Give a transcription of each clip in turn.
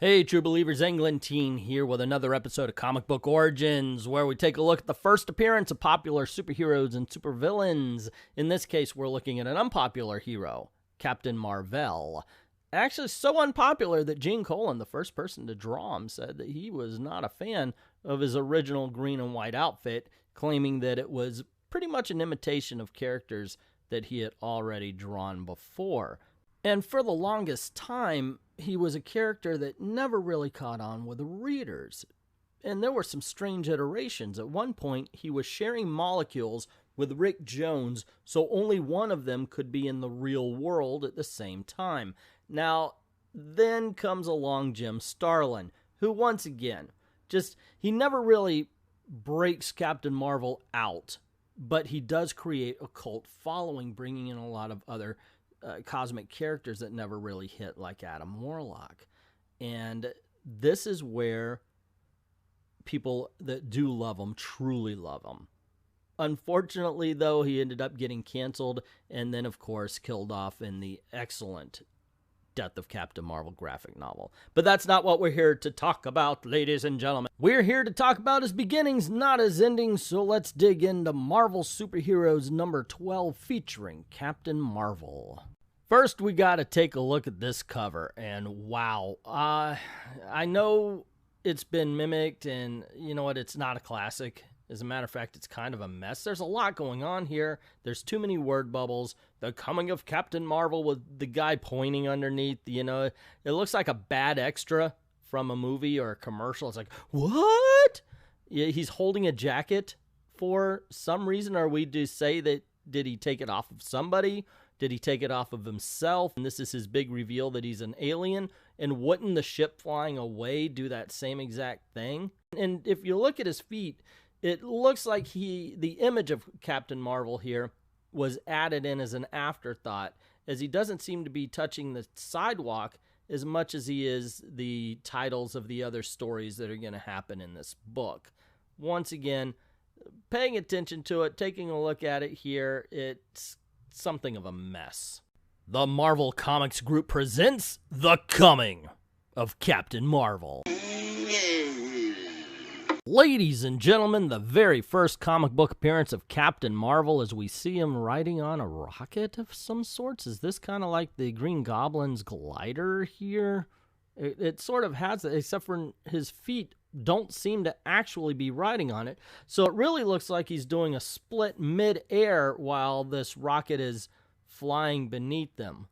Hey, True Believers, Englentine here with another episode of Comic Book Origins, where we take a look at the first appearance of popular superheroes and supervillains. In this case, we're looking at an unpopular hero, Captain Mar-Vell. Actually, so unpopular that Gene Colan, the first person to draw him, said that he was not a fan of his original green and white outfit, claiming that it was pretty much an imitation of characters that he had already drawn before. And for the longest time, he was a character that never really caught on with the readers. And there were some strange iterations. At one point, he was sharing molecules with Rick Jones, so only one of them could be in the real world at the same time. Now, then comes along Jim Starlin, who once again, he never really breaks Captain Mar-Vell out, but he does create a cult following, bringing in a lot of other cosmic characters that never really hit, like Adam Warlock. And this is where people that do love him truly love him. Unfortunately, though, he ended up getting canceled and then, of course, killed off in the excellent Death of Captain Mar-Vell graphic novel. But that's not what we're here to talk about, ladies and gentlemen. We're here to talk about his beginnings, not his endings, so let's dig into Marvel Superheroes number 12 featuring Captain Mar-Vell. First, we got to take a look at this cover, and wow. I know it's been mimicked, and you know what, it's not a classic. As a matter of fact, it's kind of a mess. There's a lot going on here. There's too many word bubbles. The coming of Captain Mar-Vell with the guy pointing underneath, you know, it looks like a bad extra from a movie or a commercial. It's like, what? Yeah, he's holding a jacket for some reason. Are we to say that, did he take it off of somebody? Did he take it off of himself? And this is his big reveal that he's an alien. And wouldn't the ship flying away do that same exact thing? And if you look at his feet, it looks like the image of Captain Mar-Vell here was added in as an afterthought, as he doesn't seem to be touching the sidewalk as much as he is the titles of the other stories that are going to happen in this book. Once again, paying attention to it, taking a look at it here, it's something of a mess. The Marvel Comics Group presents The Coming of Captain Mar-Vell. Ladies and gentlemen, the very first comic book appearance of Captain Mar-Vell, as we see him riding on a rocket of some sorts. Is this kind of like the Green Goblin's glider here? It sort of has it, except for his feet don't seem to actually be riding on it. So it really looks like he's doing a split mid-air while this rocket is flying beneath them.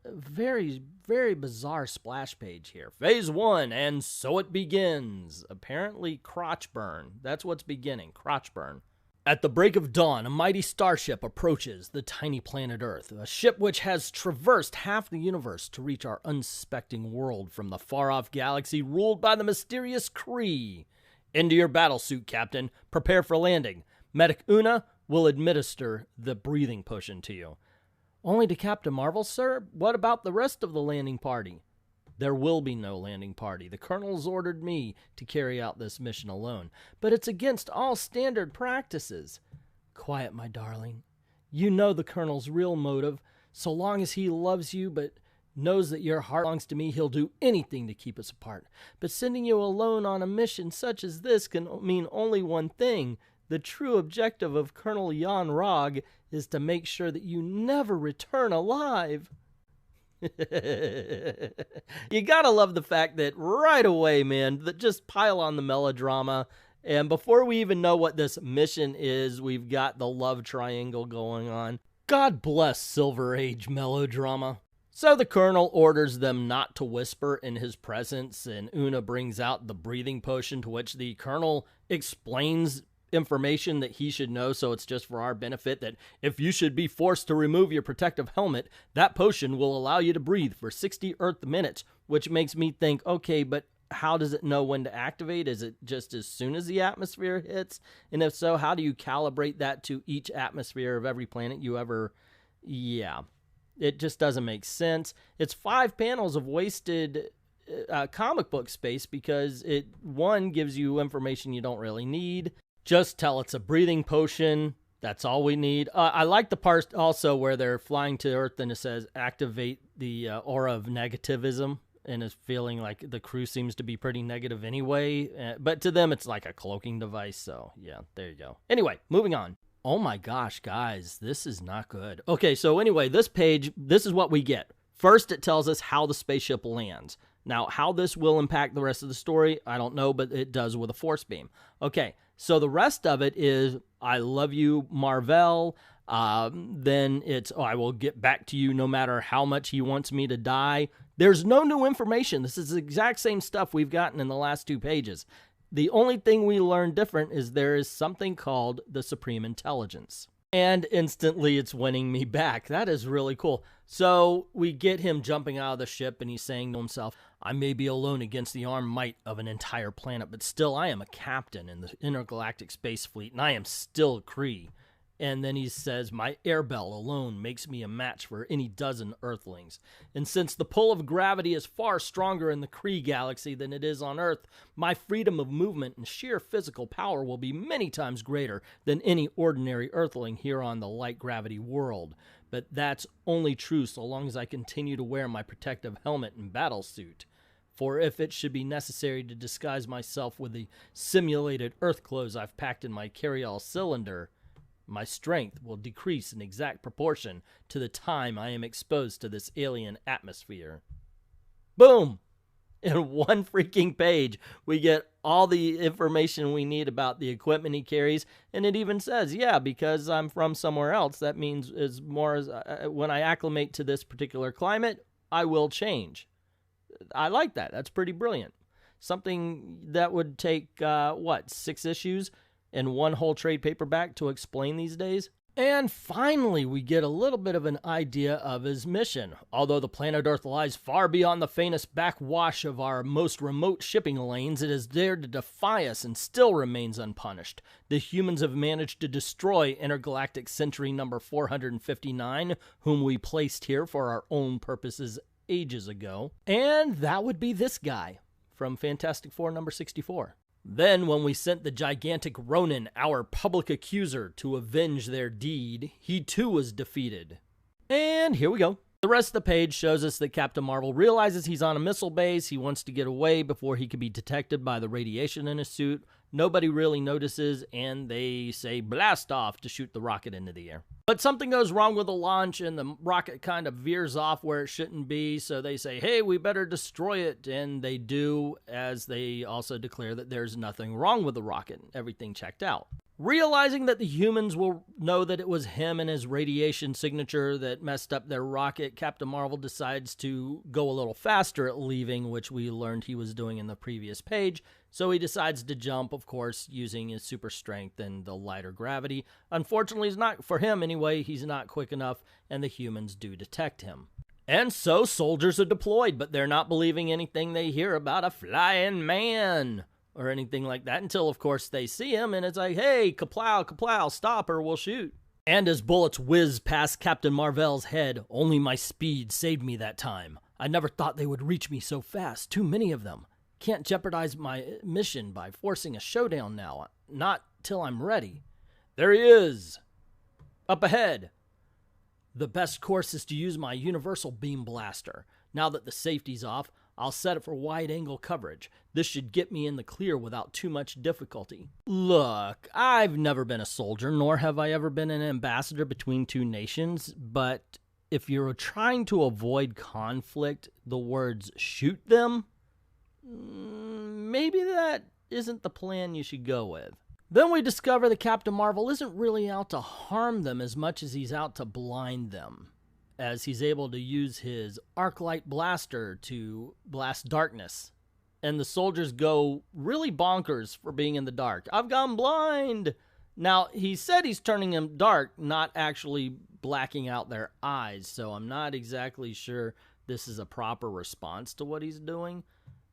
Very, very bizarre splash page here. Phase 1, and so it begins. Apparently crotch burn. That's what's beginning, crotch burn. At the break of dawn, a mighty starship approaches the tiny planet Earth, a ship which has traversed half the universe to reach our unsuspecting world from the far-off galaxy ruled by the mysterious Kree. Into your battlesuit, Captain. Prepare for landing. Medic Una will administer the breathing potion to you. Only to Captain Mar-Vell, sir? What about the rest of the landing party? There will be no landing party. The Colonel's ordered me to carry out this mission alone, but it's against all standard practices. Quiet, my darling. You know the Colonel's real motive. So long as he loves you but knows that your heart belongs to me, he'll do anything to keep us apart. But sending you alone on a mission such as this can mean only one thing. The true objective of Colonel Jan Rog is to make sure that you never return alive. You gotta love the fact that right away, man, that just pile on the melodrama. And before we even know what this mission is, we've got the love triangle going on. God bless Silver Age melodrama. So the Colonel orders them not to whisper in his presence, and Una brings out the breathing potion, to which the Colonel explains information that he should know, so it's just for our benefit, that if you should be forced to remove your protective helmet, that potion will allow you to breathe for 60 Earth minutes, which makes me think, okay, but how does it know when to activate? Is it just as soon as the atmosphere hits? And if so, how do you calibrate that to each atmosphere of every planet you ever... Yeah, it just doesn't make sense. It's 5 panels of wasted comic book space because it, one, gives you information you don't really need. Just tell it's a breathing potion. That's all we need. I like the part also where they're flying to Earth and it says activate the aura of negativism. and is feeling like the crew seems to be pretty negative anyway. But to them, it's like a cloaking device. So, yeah, there you go. Anyway, moving on. Oh my gosh, guys, this is not good. Okay, so anyway, this page, this is what we get. First, it tells us how the spaceship lands. Now, how this will impact the rest of the story, I don't know, but it does with a force beam. Okay, so the rest of it is, I love you, Mar-Vell. Then it's, oh, I will get back to you no matter how much he wants me to die. There's no new information. This is the exact same stuff we've gotten in the last 2 pages. The only thing we learn different is there is something called the Supreme Intelligence. And instantly it's winning me back. That is really cool. So we get him jumping out of the ship and he's saying to himself, I may be alone against the armed might of an entire planet, but still I am a captain in the intergalactic space fleet and I am still Kree. And then he says, my air bell alone makes me a match for any dozen Earthlings. And since the pull of gravity is far stronger in the Kree galaxy than it is on Earth, my freedom of movement and sheer physical power will be many times greater than any ordinary Earthling here on the light gravity world. But that's only true so long as I continue to wear my protective helmet and battle suit. For if it should be necessary to disguise myself with the simulated Earth clothes I've packed in my carry-all cylinder, my strength will decrease in exact proportion to the time I am exposed to this alien atmosphere. Boom! In one freaking page, we get all the information we need about the equipment he carries, and it even says, yeah, because I'm from somewhere else, that means as more as when I acclimate to this particular climate, I will change. I like that. That's pretty brilliant. Something that would take, 6 issues? And one whole trade paperback to explain these days. And finally, we get a little bit of an idea of his mission. Although the planet Earth lies far beyond the faintest backwash of our most remote shipping lanes, it has dared to defy us and still remains unpunished. The humans have managed to destroy intergalactic sentry number 459, whom we placed here for our own purposes ages ago. And that would be this guy from Fantastic Four number 64. Then, when we sent the gigantic Ronin, our public accuser, to avenge their deed, he too was defeated. And here we go. The rest of the page shows us that Captain Mar-Vell realizes he's on a missile base. He wants to get away before he can be detected by the radiation in his suit. Nobody really notices, and they say blast off to shoot the rocket into the air. But something goes wrong with the launch, and the rocket kind of veers off where it shouldn't be, so they say, hey, we better destroy it, and they do, as they also declare that there's nothing wrong with the rocket. Everything checked out. Realizing that the humans will know that it was him and his radiation signature that messed up their rocket, Captain Mar-Vell decides to go a little faster at leaving, which we learned he was doing in the previous page. So he decides to jump, of course, using his super strength and the lighter gravity. Unfortunately, it's not for him anyway. He's not quick enough, and the humans do detect him. And so soldiers are deployed, but they're not believing anything they hear about a flying man or anything like that until, of course, they see him, and it's like, hey, kaplow, kaplow, stop or we'll shoot. And as bullets whiz past Captain Mar-Vell's head, only my speed saved me that time. I never thought they would reach me so fast, too many of them. Can't jeopardize my mission by forcing a showdown now, not till I'm ready. There he is, up ahead. The best course is to use my universal beam blaster. Now that the safety's off, I'll set it for wide-angle coverage. This should get me in the clear without too much difficulty. Look, I've never been a soldier, nor have I ever been an ambassador between two nations, but if you're trying to avoid conflict, the words shoot them, maybe that isn't the plan you should go with. Then we discover that Captain Mar-Vell isn't really out to harm them as much as he's out to blind them, as he's able to use his arc light blaster to blast darkness. And the soldiers go really bonkers for being in the dark. I've gone blind! Now, he said he's turning them dark, not actually blacking out their eyes, so I'm not exactly sure this is a proper response to what he's doing.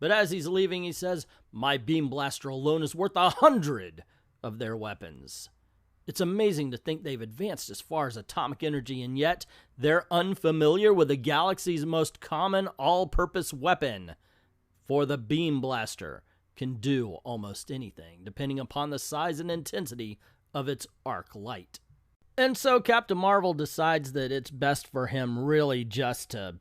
But as he's leaving, he says, my beam blaster alone is worth 100 of their weapons. It's amazing to think they've advanced as far as atomic energy, and yet they're unfamiliar with the galaxy's most common all-purpose weapon. For the beam blaster can do almost anything, depending upon the size and intensity of its arc light. And so Captain Mar-Vell decides that it's best for him really just to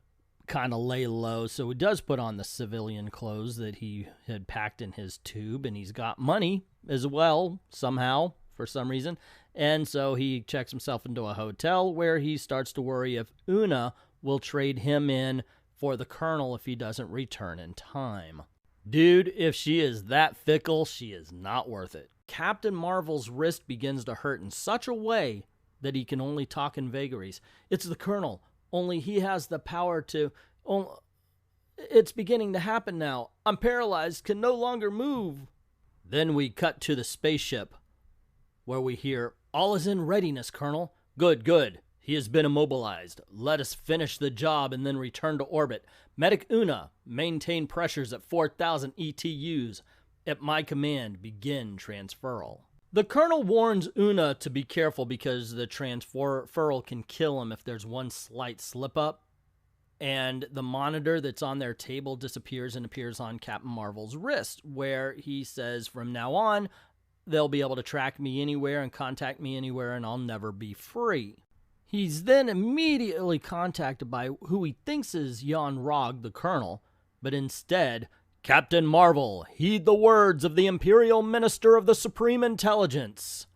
kind of lay low, so he does put on the civilian clothes that he had packed in his tube, and he's got money as well, somehow, for some reason. And so he checks himself into a hotel where he starts to worry if Una will trade him in for the colonel if he doesn't return in time. Dude, if she is that fickle, she is not worth it. Captain Mar-Vell's wrist begins to hurt in such a way that he can only talk in vagaries. It's the colonel, only he has the power to... It's beginning to happen now. I'm paralyzed, can no longer move. Then we cut to the spaceship, where we hear, "All is in readiness, Colonel." "Good, good. He has been immobilized. Let us finish the job and then return to orbit. Medic Una, maintain pressures at 4,000 ETUs. At my command, begin transferal." The colonel warns Una to be careful because the transferal can kill him if there's one slight slip-up. And the monitor that's on their table disappears and appears on Captain Mar-Vell's wrist, where he says, from now on, they'll be able to track me anywhere and contact me anywhere, and I'll never be free. He's then immediately contacted by who he thinks is Jan Rog, the colonel, but instead, "Captain Mar-Vell, heed the words of the Imperial Minister of the Supreme Intelligence.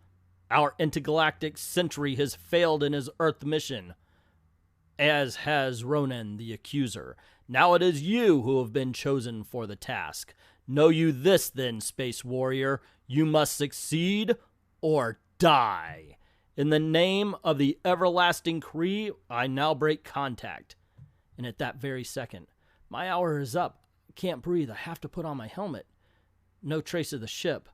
Our intergalactic sentry has failed in his Earth mission, as has Ronan the Accuser. Now it is you who have been chosen for the task. Know you this then, Space Warrior, you must succeed or die. In the name of the everlasting Kree, I now break contact." And at that very second, my hour is up. Can't breathe. I have to put on my helmet. No trace of the ship.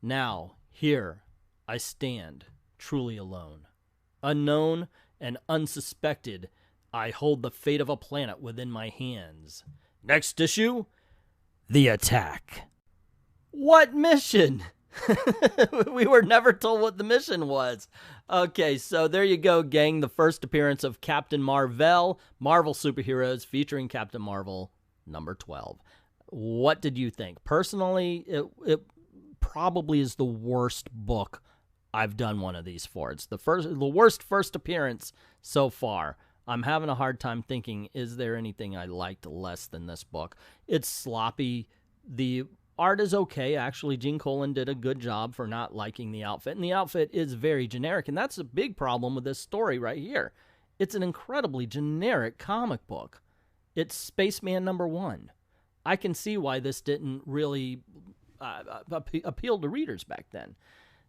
Now, here, I stand, truly alone. Unknown and unsuspected, I hold the fate of a planet within my hands. Next issue, the attack. What mission? We were never told what the mission was. Okay, so there you go, gang. The first appearance of Captain Mar-Vell, Marvel Superheroes, featuring Captain Mar-Vell, number 12. What did you think? Personally, it probably is the worst book I've done one of these for. It's the worst first appearance so far. I'm having a hard time thinking, is there anything I liked less than this book? It's sloppy. The art is okay. Actually, Gene Colan did a good job for not liking the outfit, and the outfit is very generic, and that's a big problem with this story right here. It's an incredibly generic comic book. It's Spaceman #1. I can see why this didn't really appeal to readers back then.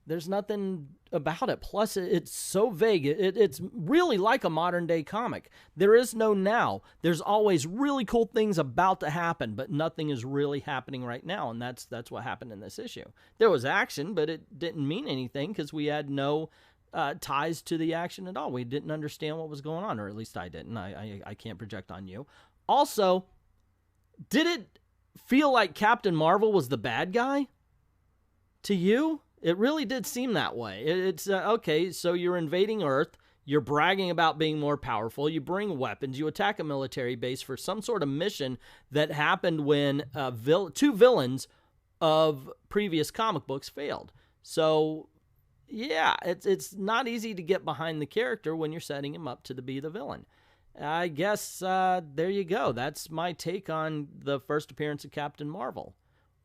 There's nothing about it. Plus, it's so vague. It's really like a modern-day comic. There is no now. There's always really cool things about to happen, but nothing is really happening right now, and that's what happened in this issue. There was action, but it didn't mean anything because we had no ties to the action at all. We didn't understand what was going on, or at least I didn't. I can't project on you. Also, did it feel like Captain Mar-Vell was the bad guy to you? It really did seem that way. It's, okay, so you're invading Earth, you're bragging about being more powerful, you bring weapons, you attack a military base for some sort of mission that happened when two villains of previous comic books failed. So, yeah, it's not easy to get behind the character when you're setting him up to be the villain. I guess there you go. That's my take on the first appearance of Captain Mar-Vell.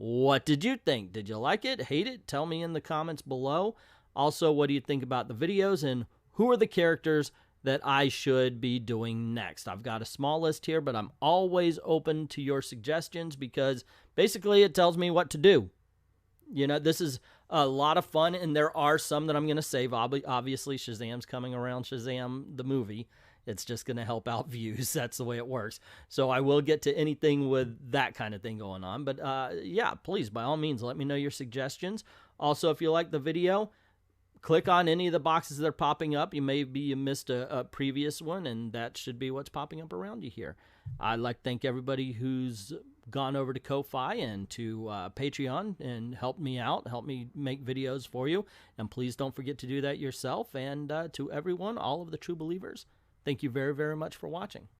What did you think? Did you like it? Hate it? Tell me in the comments below. Also, what do you think about the videos, and who are the characters that I should be doing next? I've got a small list here, but I'm always open to your suggestions because basically it tells me what to do. You know, this is a lot of fun, and there are some that I'm going to save. Obviously, Shazam's coming around, Shazam the movie. It's just going to help out views. That's the way it works. So I will get to anything with that kind of thing going on. But yeah, please, by all means, let me know your suggestions. Also, if you like the video, click on any of the boxes that are popping up. You missed a previous one, and that should be what's popping up around you here. I'd like to thank everybody who's gone over to Ko-Fi and to Patreon and helped me out, helped me make videos for you. And please don't forget to do that yourself. And to everyone, all of the true believers, thank you very, very much for watching.